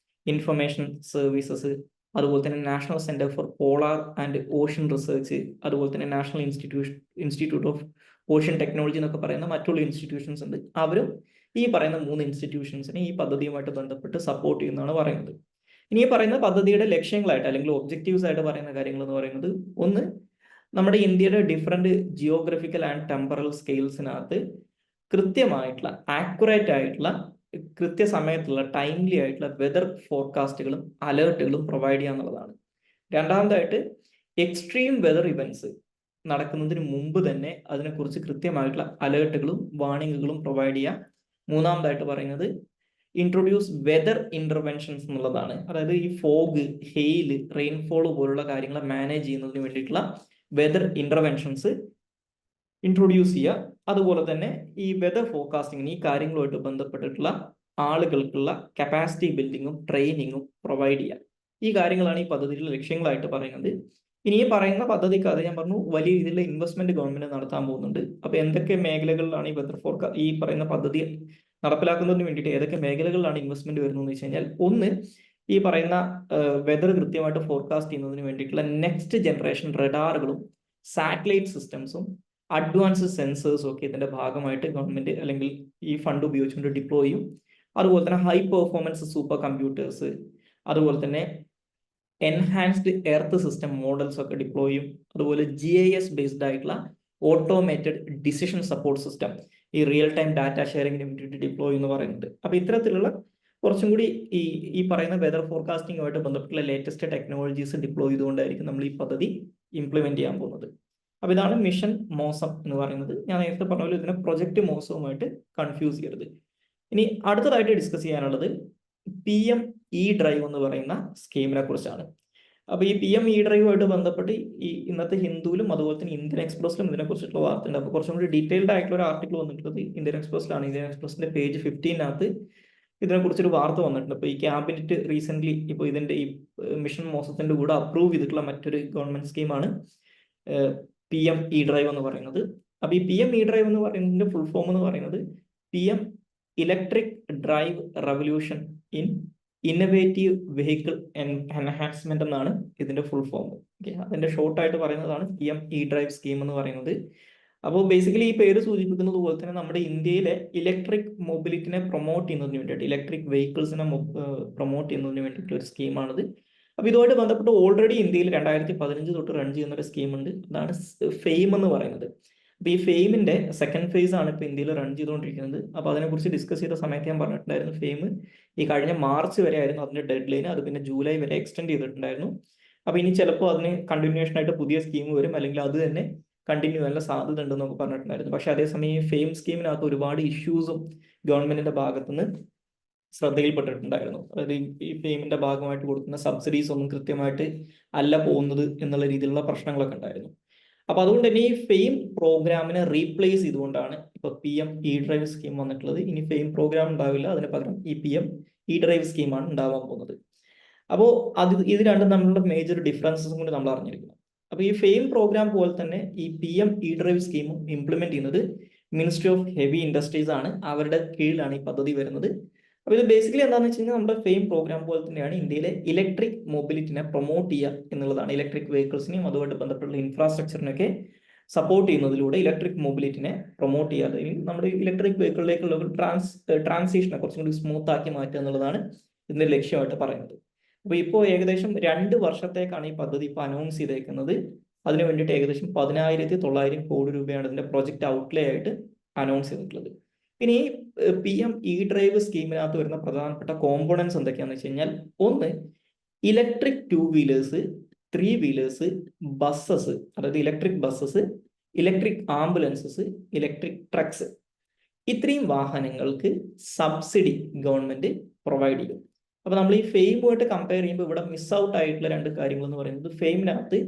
information services, അതുപോലെ തന്നെ national centre four polar and ocean research, അതുപോലെ തന്നെ national institute of ocean technology എന്നൊക്കെ പറയുന്ന മറ്റുള്ള ഇൻസ്റ്റിറ്റ്യൂഷൻസ് ഉണ്ട്. അവരും ഈ പറയുന്ന 3 ഇൻസ്റ്റിറ്റ്യൂഷൻസിനെ ഈ പദ്ധതിയുമായിട്ട് ബന്ധപ്പെട്ട് സപ്പോർട്ട് ചെയ്യുന്നതാണ് പറയുന്നത്. ഇനി ഈ പറയുന്ന പദ്ധതിയുടെ ലക്ഷ്യങ്ങളായിട്ട് അല്ലെങ്കിൽ ഒബ്ജക്റ്റീവ്സ് ആയിട്ട് പറയുന്ന കാര്യങ്ങൾ എന്ന് പറയുന്നത്, ഒന്ന്, നമ്മുടെ ഇന്ത്യയുടെ ഡിഫറെന്റ് ജിയോഗ്രഫിക്കൽ ആൻഡ് ടെമ്പറൽ സ്കെയിൽസിനകത്ത് കൃത്യമായിട്ടുള്ള ആക്യുറേറ്റ് ആയിട്ടുള്ള കൃത്യസമയത്തുള്ള ടൈംലി ആയിട്ടുള്ള വെതർ ഫോർകാസ്റ്റുകളും അലേർട്ടുകളും പ്രൊവൈഡ് ചെയ്യുക എന്നുള്ളതാണ്. രണ്ടാമതായിട്ട് എക്സ്ട്രീം വെതർ ഇവന്റ്സ് നടക്കുന്നതിന് മുമ്പ് തന്നെ അതിനെക്കുറിച്ച് കൃത്യമായിട്ടുള്ള അലേർട്ടുകളും വാർണിങ്ങുകളും പ്രൊവൈഡ് ചെയ്യുക. മൂന്നാമതായിട്ട് പറയുന്നത് ഇൻട്രൊഡ്യൂസ് വെതർ ഇന്റർവെൻഷൻസ് എന്നുള്ളതാണ്. അതായത് ഈ ഫോഗ്, ഹെയിൽ, റെയിൻഫോൾ പോലുള്ള കാര്യങ്ങളെ മാനേജ് ചെയ്യുന്നതിന് വേണ്ടിയിട്ടുള്ള വെതർ ഇന്റർവെൻഷൻസ് ഇൻട്രൊഡ്യൂസ് ചെയ്യുക. അതുപോലെ തന്നെ ഈ വെതർ ഫോർകാസ്റ്റിംഗിന് ഈ കാര്യങ്ങളുമായിട്ട് ബന്ധപ്പെട്ടിട്ടുള്ള ആളുകൾക്കുള്ള കപ്പാസിറ്റി ബിൽഡിങ്ങും ട്രെയിനിങ്ങും പ്രൊവൈഡ് ചെയ്യുക. ഈ കാര്യങ്ങളാണ് ഈ പദ്ധതിയുടെ ലക്ഷ്യങ്ങളായിട്ട് പറയുന്നത്. ഇനി ഈ പറയുന്ന പദ്ധതിക്ക് അത് ഞാൻ പറഞ്ഞു വലിയ രീതിയിലുള്ള ഇൻവെസ്റ്റ്മെന്റ് ഗവൺമെന്റ് നടത്താൻ പോകുന്നുണ്ട്. അപ്പൊ എന്തൊക്കെ മേഖലകളിലാണ് ഈ വെതർ ഈ പറയുന്ന പദ്ധതി നടപ്പിലാക്കുന്നതിന് വേണ്ടിയിട്ട് ഏതൊക്കെ മേഖലകളിലാണ് ഇൻവെസ്റ്റ്മെന്റ് വരുന്നതെന്ന് വെച്ച് കഴിഞ്ഞാൽ, ഒന്ന്, ഈ പറയുന്ന വെതർ കൃത്യമായിട്ട് ഫോർകാസ്റ്റ് ചെയ്യുന്നതിന് വേണ്ടിയിട്ടുള്ള നെക്സ്റ്റ് ജനറേഷൻ റഡാറുകളും സാറ്റലൈറ്റ് സിസ്റ്റംസും അഡ്വാൻസ് സെൻസേഴ്സും ഒക്കെ ഇതിന്റെ ഭാഗമായിട്ട് ഗവൺമെന്റ് അല്ലെങ്കിൽ ഈ ഫണ്ട് ഉപയോഗിച്ചുകൊണ്ട് ഡിപ്ലോയ് ചെയ്യും. അതുപോലെ തന്നെ ഹൈ പെർഫോമൻസ് സൂപ്പർ കമ്പ്യൂട്ടേഴ്സ്, അതുപോലെ തന്നെ എൻഹാൻസ്ഡ് എർത്ത് സിസ്റ്റം മോഡൽസ് ഒക്കെ ഡിപ്ലോയ് ചെയ്യും. അതുപോലെ GIS ബേസ്ഡ് ആയിട്ടുള്ള ഓട്ടോമേറ്റഡ് ഡിസിഷൻ സപ്പോർട്ട് സിസ്റ്റം, ഈ റിയൽ ടൈം ഡാറ്റ ഷെയറിങ്ങിന് വേണ്ടിയിട്ട് ഡിപ്ലോയ് എന്ന് പറയുന്നുണ്ട്. അപ്പൊ ഇത്തരത്തിലുള്ള കുറച്ചും കൂടി ഈ പറയുന്ന വെതർ ഫോർകാസ്റ്റിംഗുമായിട്ട് ബന്ധപ്പെട്ടുള്ള ലേറ്റസ്റ്റ് ടെക്നോളജീസ് ഡിപ്ലോയ് ചെയ്തുകൊണ്ടായിരിക്കും നമ്മൾ ഈ പദ്ധതി ഇംപ്ലിമെന്റ് ചെയ്യാൻ പോകുന്നത്. അപ്പൊ ഇതാണ് മിഷൻ മോസം എന്ന് പറയുന്നത്. ഞാൻ നേരത്തെ പറഞ്ഞ പോലെ ഇതിനെ പ്രൊജക്ട് മോസവുമായിട്ട് കൺഫ്യൂസ് ചെയ്യരുത്. ഇനി അടുത്തതായിട്ട് ഡിസ്കസ് ചെയ്യാനുള്ളത് PM-E ഡ്രൈവ് എന്ന് പറയുന്ന സ്കീമിനെ കുറിച്ചാണ്. അപ്പൊ ഈ PM-E ഡ്രൈവുമായിട്ട് ബന്ധപ്പെട്ട് ഈ ഇന്നത്തെ ഹിന്ദുവിലും അതുപോലെ തന്നെ ഇന്ത്യൻ എക്സ്പ്രസിലും ഇതിനെ കുറിച്ചിട്ടുള്ള വാർത്തയുണ്ട്. അപ്പൊ കുറച്ചും കൂടി ഡീറ്റെയിൽഡ് ആയിട്ടുള്ള ഒരു ആർട്ടിക്കിൾ വന്നിട്ടുള്ളത് ഇന്ത്യൻ എക്സ്പ്രസിലാണ്. ഇന്ത്യൻ എക്സ്പ്രസിന്റെ പേജ് 15 ഇതിനെ കുറിച്ചൊരു വാർത്ത വന്നിട്ടുണ്ട്. അപ്പൊ ഈ ക്യാബിനറ്റ് റീസെന്റ് ഇപ്പോൾ ഇതിന്റെ ഈ മിഷൻ മോസത്തിന്റെ കൂടെ അപ്രൂവ് ചെയ്തിട്ടുള്ള മറ്റൊരു ഗവൺമെന്റ് സ്കീമാണ് PM-E ഡ്രൈവ് എന്ന് പറയുന്നത്. അപ്പൊ ഈ PM-E ഡ്രൈവ് എന്ന് പറയുന്നതിന്റെ ഫുൾ ഫോം എന്ന് പറയുന്നത് PM electric drive revolution in innovative vehicle enhancement എന്നാണ് ഇതിന്റെ ഫുൾ ഫോം. അതിന്റെ ഷോർട്ടായിട്ട് പറയുന്നതാണ് PM-E ഡ്രൈവ് സ്കീം എന്ന് പറയുന്നത്. അപ്പോൾ ബേസിക്കലി ഈ പേര് സൂചിപ്പിക്കുന്നത് പോലെ തന്നെ നമ്മുടെ ഇന്ത്യയിലെ ഇലക്ട്രിക് മൊബിലിറ്റിനെ പ്രൊമോട്ട് ചെയ്യുന്നതിന് വേണ്ടിയിട്ട്, ഇലക്ട്രിക് വെഹിക്കിൾസിനെ പ്രൊമോട്ട് ചെയ്യുന്നതിന് വേണ്ടിയിട്ടുള്ള ഒരു സ്കീമാണിത്. അപ്പൊ ഇതുമായിട്ട് ബന്ധപ്പെട്ട് ഓൾറെഡി ഇന്ത്യയിൽ 2015 തൊട്ട് റൺ ചെയ്യുന്ന ഒരു സ്കീമുണ്ട്. അതാണ് ഫെയിം എന്ന് പറയുന്നത്. അപ്പൊ ഈ ഫെയിമിന്റെ സെക്കൻഡ് ഫേസ് ആണ് ഇപ്പൊ ഇന്ത്യയിൽ റൺ ചെയ്തുകൊണ്ടിരിക്കുന്നത്. അപ്പൊ അതിനെക്കുറിച്ച് ഡിസ്കസ് ചെയ്ത സമയത്ത് ഞാൻ പറഞ്ഞിട്ടുണ്ടായിരുന്നു, ഫെയിം ഈ കഴിഞ്ഞ മാർച്ച് വരെ ആയിരുന്നു അതിന്റെ ഡെഡ് ലൈൻ. അത് പിന്നെ ജൂലൈ വരെ എക്സ്റ്റെൻഡ് ചെയ്തിട്ടുണ്ടായിരുന്നു. അപ്പൊ ഇനി ചിലപ്പോൾ അതിന് കണ്ടിന്യൂഷൻ ആയിട്ട് പുതിയ സ്കീം വരും, അല്ലെങ്കിൽ അത് തന്നെ കണ്ടിന്യൂ ചെയ്യാനുള്ള സാധ്യത ഉണ്ടെന്നൊക്കെ പറഞ്ഞിട്ടുണ്ടായിരുന്നു. പക്ഷെ അതേസമയം ഈ ഫെയിം സ്കീമിനകത്ത് ഒരുപാട് ഇഷ്യൂസും ഗവൺമെന്റിന്റെ ഭാഗത്തുനിന്ന് ശ്രദ്ധയിൽപ്പെട്ടിട്ടുണ്ടായിരുന്നു. അതായത് ഈ ഫെയിമിന്റെ ഭാഗമായിട്ട് കൊടുക്കുന്ന സബ്സിഡീസ് ഒന്നും കൃത്യമായിട്ട് അല്ല പോകുന്നത് എന്നുള്ള രീതിയിലുള്ള പ്രശ്നങ്ങളൊക്കെ ഉണ്ടായിരുന്നു. അപ്പൊ അതുകൊണ്ട് തന്നെ ഈ ഫെയിം പ്രോഗ്രാമിനെ റീപ്ലേസ് ചെയ്തുകൊണ്ടാണ് ഇപ്പൊ PM-E ഡ്രൈവ് സ്കീം വന്നിട്ടുള്ളത്. ഇനി ഫെയിം പ്രോഗ്രാം ഉണ്ടാവില്ല, അതിന് പകരം ഈ PM-E ഡ്രൈവ് സ്കീമാണ് ഉണ്ടാവാൻ പോകുന്നത്. അപ്പോൾ ഇത് രണ്ടും തമ്മിലുള്ള മേജർ ഡിഫറൻസസും കൂടി നമ്മൾ അറിഞ്ഞിരിക്കണം. അപ്പൊ ഈ ഫെയിം പ്രോഗ്രാം പോലെ തന്നെ ഈ PM-E ഡ്രൈവ് സ്കീമും ഇംപ്ലിമെന്റ് ചെയ്യുന്നത് മിനിസ്ട്രി ഓഫ് ഹെവി ഇൻഡസ്ട്രീസ് ആണ്. അവരുടെ കീഴിലാണ് ഈ പദ്ധതി വരുന്നത്. അപ്പൊ ഇത് ബേസിക്കലി എന്താണെന്ന് വെച്ച് കഴിഞ്ഞാൽ നമ്മുടെ ഫെയിം പ്രോഗ്രാം പോലെ തന്നെയാണ് ഇന്ത്യയിലെ ഇലക്ട്രിക് മൊബിലിറ്റിനെ പ്രൊമോട്ട് ചെയ്യുക എന്നുള്ളതാണ്. ഇലക്ട്രിക് വെഹിക്കിൾസിനെയും അതുമായിട്ട് ബന്ധപ്പെട്ടുള്ള ഇൻഫ്രാസ്ട്രക്ചറിനൊക്കെ സപ്പോർട്ട് ചെയ്യുന്നതിലൂടെ ഇലക്ട്രിക് മൊബിലിറ്റിനെ പ്രൊമോട്ട് ചെയ്യാതെ നമ്മുടെ ഇലക്ട്രിക് വെഹിക്കിളിലേക്കുള്ള ഒരു ട്രാൻസിഷനെ കുറച്ചും കൂടി സ്മൂത്ത് ആക്കി മാറ്റുക എന്നുള്ളതാണ് ഇതിന്റെ ലക്ഷ്യമായിട്ട് പറയുന്നത്. അപ്പോൾ ഇപ്പോൾ ഏകദേശം 2 വർഷത്തേക്കാണ് ഈ പദ്ധതി ഇപ്പോൾ അനൗൺസ് ചെയ്തേക്കുന്നത്. അതിന് വേണ്ടിയിട്ട് ഏകദേശം 10,900 കോടി രൂപയാണ് ഇതിന്റെ പ്രൊജക്ട് ഔട്ട്ലേ ആയിട്ട് അനൗൺസ് ചെയ്തിട്ടുള്ളത്. ഇനി ഈ PM E-ഡ്രൈവ് സ്കീമിനകത്ത് വരുന്ന പ്രധാനപ്പെട്ട കോമ്പോണൻസ് എന്തൊക്കെയാണെന്ന് വെച്ച് കഴിഞ്ഞാൽ, ഒന്ന് ഇലക്ട്രിക് 2 വീലേഴ്സ്, 3 വീലേഴ്സ്, ബസ്സസ്, അതായത് electric buses, electric ambulances, electric trucks, ഇത്രയും വാഹനങ്ങൾക്ക് സബ്സിഡി ഗവൺമെന്റ് പ്രൊവൈഡ് ചെയ്യും. അപ്പൊ നമ്മൾ ഈ ഫെയിമുമായിട്ട് കമ്പയർ ചെയ്യുമ്പോൾ ഇവിടെ മിസ് ഔട്ട് ആയിട്ടുള്ള 2 കാര്യങ്ങൾ എന്ന് പറയുന്നത്, ഫെയിമിനകത്ത്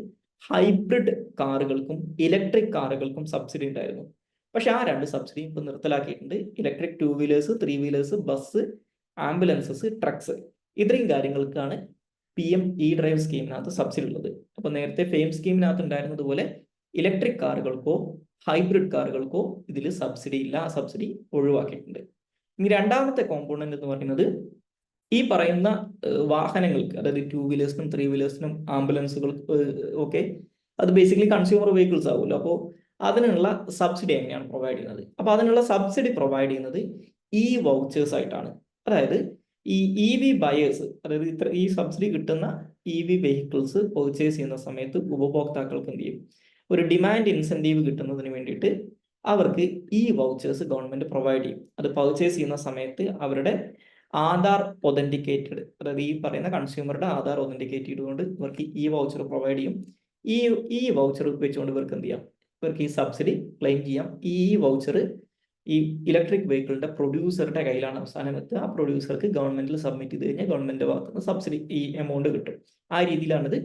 ഹൈബ്രിഡ് കാറുകൾക്കും ഇലക്ട്രിക് കാറുകൾക്കും സബ്സിഡി ഉണ്ടായിരുന്നു. പക്ഷെ ആ 2 സബ്സിഡി ഇപ്പൊ നിർത്തലാക്കിയിട്ടുണ്ട്. Electric 2 wheelers, 3 wheelers, bus, ambulances, trucks, ഇത്രയും കാര്യങ്ങൾക്കാണ് PM E-ഡ്രൈവ് സ്കീമിനകത്ത് സബ്സിഡി ഉള്ളത്. അപ്പൊ നേരത്തെ ഫെയിം സ്കീമിനകത്ത് ഉണ്ടായിരുന്നതുപോലെ ഇലക്ട്രിക് കാറുകൾക്കോ ഹൈബ്രിഡ് കാറുകൾക്കോ ഇതിൽ സബ്സിഡി ഇല്ല, ആ സബ്സിഡി ഒഴിവാക്കിയിട്ടുണ്ട്. ഇനി രണ്ടാമത്തെ കോമ്പോണന്റ് എന്ന് പറയുന്നത്, ഈ പറയുന്ന വാഹനങ്ങൾക്ക്, അതായത് 2 വീലേഴ്സിനും 3 വീലേഴ്സിനും ആംബുലൻസുകൾക്ക് ഒക്കെ അത് ബേസിക്കലി കൺസ്യൂമർ വെഹിക്കിൾസ് ആവുമല്ലോ. അപ്പോൾ അതിനുള്ള സബ്സിഡി എങ്ങനെയാണ് പ്രൊവൈഡ് ചെയ്യുന്നത്? അപ്പോൾ അതിനുള്ള സബ്സിഡി പ്രൊവൈഡ് ചെയ്യുന്നത് വൗച്ചേഴ്സ് ആയിട്ടാണ്. അതായത് ഈ EV ബയേഴ്സ്, അതായത് ഈ സബ്സിഡി കിട്ടുന്ന EV വെഹിക്കിൾസ് പർച്ചേസ് ചെയ്യുന്ന സമയത്ത് ഉപഭോക്താക്കൾക്ക് എന്ത് ചെയ്യും, ഒരു ഡിമാൻഡ് ഇൻസെന്റീവ് കിട്ടുന്നതിന് വേണ്ടിയിട്ട് അവർക്ക് വൗച്ചേഴ്സ് ഗവൺമെന്റ് പ്രൊവൈഡ് ചെയ്യും. അത് പർച്ചേസ് ചെയ്യുന്ന സമയത്ത് അവരുടെ ആധാർ ഒതന്റിക്കേറ്റഡ്, അതായത് ഈ പറയുന്ന കൺസ്യൂമറുടെ ആധാർ ഒതന്റിക്കേറ്റ് ചെയ്തുകൊണ്ട് ഇവർക്ക് വൗച്ചർ പ്രൊവൈഡ് ചെയ്യും. ഈ വൗച്ചർ വെച്ചുകൊണ്ട് ഇവർക്ക് എന്ത് ചെയ്യാം, ഇവർക്ക് ഈ സബ്സിഡി ക്ലെയിം ചെയ്യാം. വൗച്ചർ ഈ ഇലക്ട്രിക് വെഹിക്കിളിന്റെ പ്രൊഡ്യൂസറുടെ കയ്യിലാണ് അവസാനം എത്തുക. ആ പ്രൊഡ്യൂസർക്ക് ഗവൺമെന്റിൽ സബ്മിറ്റ് ചെയ്ത് കഴിഞ്ഞാൽ ഗവൺമെന്റിന്റെ ഭാഗത്ത് നിന്ന് സബ്സിഡി എമൗണ്ട് കിട്ടും. ആ രീതിയിലാണ് ഇത്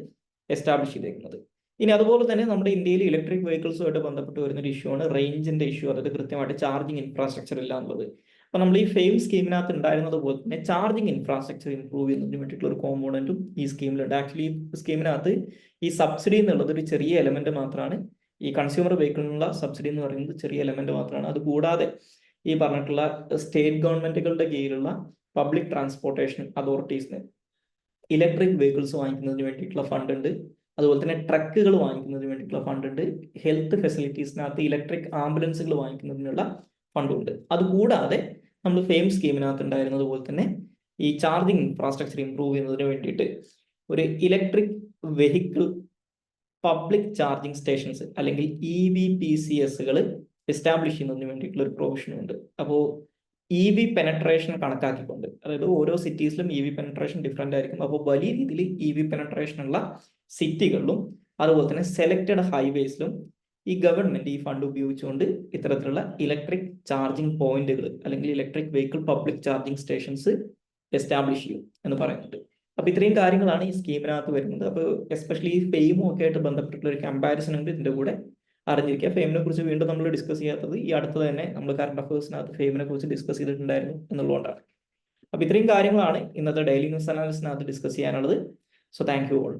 എസ്റ്റാബ്ലിഷ് ചെയ്തേക്കുന്നത്. ഇനി അതുപോലെ തന്നെ നമ്മുടെ ഇന്ത്യയിൽ ഇലക്ട്രിക് വെഹിക്കിൾസുമായിട്ട് ബന്ധപ്പെട്ട് വരുന്ന ഒരു ഇഷ്യൂ ആണ് റേഞ്ചിന്റെ ഇഷ്യൂ, അതായത് കൃത്യമായിട്ട് ചാർജിങ് ഇൻഫ്രാസ്ട്രക്ചർ ഇല്ല എന്നുള്ളത്. അപ്പൊ നമ്മൾ ഈ ഫെയിം സ്കീമിനകത്ത് ഉണ്ടായിരുന്നത് പോലെ തന്നെ ചാർജിങ് ഇൻഫ്രാസ്ട്രക്ചർ ഇംപ്രൂവ് ചെയ്യുന്നതിന് വേണ്ടിയിട്ടുള്ള ഒരു കോമ്പോണന്റും ഈ സ്കീമിലുണ്ട്. ആക്ച്വലി ഈ സ്കീമിനകത്ത് ഈ സബ്സിഡി എന്നുള്ളത് ഒരു ചെറിയ എലമെന്റ് മാത്രമാണ്. ഈ കൺസ്യൂമർ വെഹിക്കിളിനുള്ള സബ്സിഡി എന്ന് പറയുന്നത് ചെറിയ എലമെന്റ് മാത്രമാണ്. അത് കൂടാതെ ഈ പറഞ്ഞിട്ടുള്ള സ്റ്റേറ്റ് ഗവൺമെന്റുകളുടെ കീഴിലുള്ള പബ്ലിക് ട്രാൻസ്പോർട്ടേഷൻ അതോറിറ്റീസിന് ഇലക്ട്രിക് വെഹിക്കിൾസ് വാങ്ങിക്കുന്നതിന് വേണ്ടിയിട്ടുള്ള ഫണ്ട് ഉണ്ട്. അതുപോലെ തന്നെ ട്രക്കുകൾ വാങ്ങിക്കുന്നതിന് വേണ്ടിയിട്ടുള്ള ഫണ്ട് ഉണ്ട്. ഹെൽത്ത് ഫെസിലിറ്റീസിനകത്ത് ഇലക്ട്രിക് ആംബുലൻസുകൾ വാങ്ങിക്കുന്നതിനുള്ള ഫണ്ടുണ്ട്. അതുകൂടാതെ നമ്മൾ ഫെയിം സ്കീമിനകത്ത് ഉണ്ടായിരുന്നത് പോലെ തന്നെ ഈ ചാർജിങ് ഇൻഫ്രാസ്ട്രക്ചർ ഇംപ്രൂവ് ചെയ്യുന്നതിന് വേണ്ടിയിട്ട് ഒരു electric vehicle public charging stations അല്ലെങ്കിൽ EVPCSകൾ എസ്റ്റാബ്ലിഷ് ചെയ്യുന്നതിന് വേണ്ടിയിട്ടുള്ള ഒരു പ്രൊവിഷൻ ഉണ്ട്. അപ്പോൾ EV പെനട്രേഷൻ കണക്കാക്കിക്കൊണ്ട്, അതായത് ഓരോ സിറ്റീസിലും EV പെനട്രേഷൻ ഡിഫറെന്റ് ആയിരിക്കും. അപ്പോൾ വലിയ രീതിയിൽ EV പെനട്രേഷൻ ഉള്ള സിറ്റികളിലും അതുപോലെ തന്നെ സെലക്ടഡ് ഹൈവേസിലും ഈ ഗവൺമെന്റ് ഈ ഫണ്ട് ഉപയോഗിച്ചുകൊണ്ട് ഇത്തരത്തിലുള്ള ഇലക്ട്രിക് ചാർജിങ് പോയിന്റുകൾ അല്ലെങ്കിൽ electric vehicle public charging stations establish ചെയ്യും എന്ന് പറയുന്നുണ്ട്. അപ്പൊ ഇത്രയും കാര്യങ്ങളാണ് ഈ സ്കീമിനകത്ത് വരുന്നത്. അപ്പോൾ എസ്പെഷ്യലി ഈ ഫെയിമും ഒക്കെ ആയിട്ട് ബന്ധപ്പെട്ടുള്ള ഒരു കമ്പാരിസൺ ഉണ്ട് ഇതിന്റെ കൂടെ അറിഞ്ഞിരിക്കുക. ഫെയിമിനെ കുറിച്ച് വീണ്ടും നമ്മൾ ഡിസ്കസ് ചെയ്യാത്തത് ഈ അടുത്ത് തന്നെ നമ്മൾ കറണ്ട് അഫയേഴ്സിനകത്ത് ഫെയിമിനെ കുറിച്ച് ഡിസ്കസ് ചെയ്തിട്ടുണ്ടായിരുന്നു എന്നുള്ളതുകൊണ്ടാണ്. അപ്പൊ ഇത്രയും കാര്യങ്ങളാണ് ഇന്നത്തെ ഡെയിലി ന്യൂസ് അനാലിസിനകത്ത് ഡിസ്കസ് ചെയ്യാനുള്ളത്. So thank you all.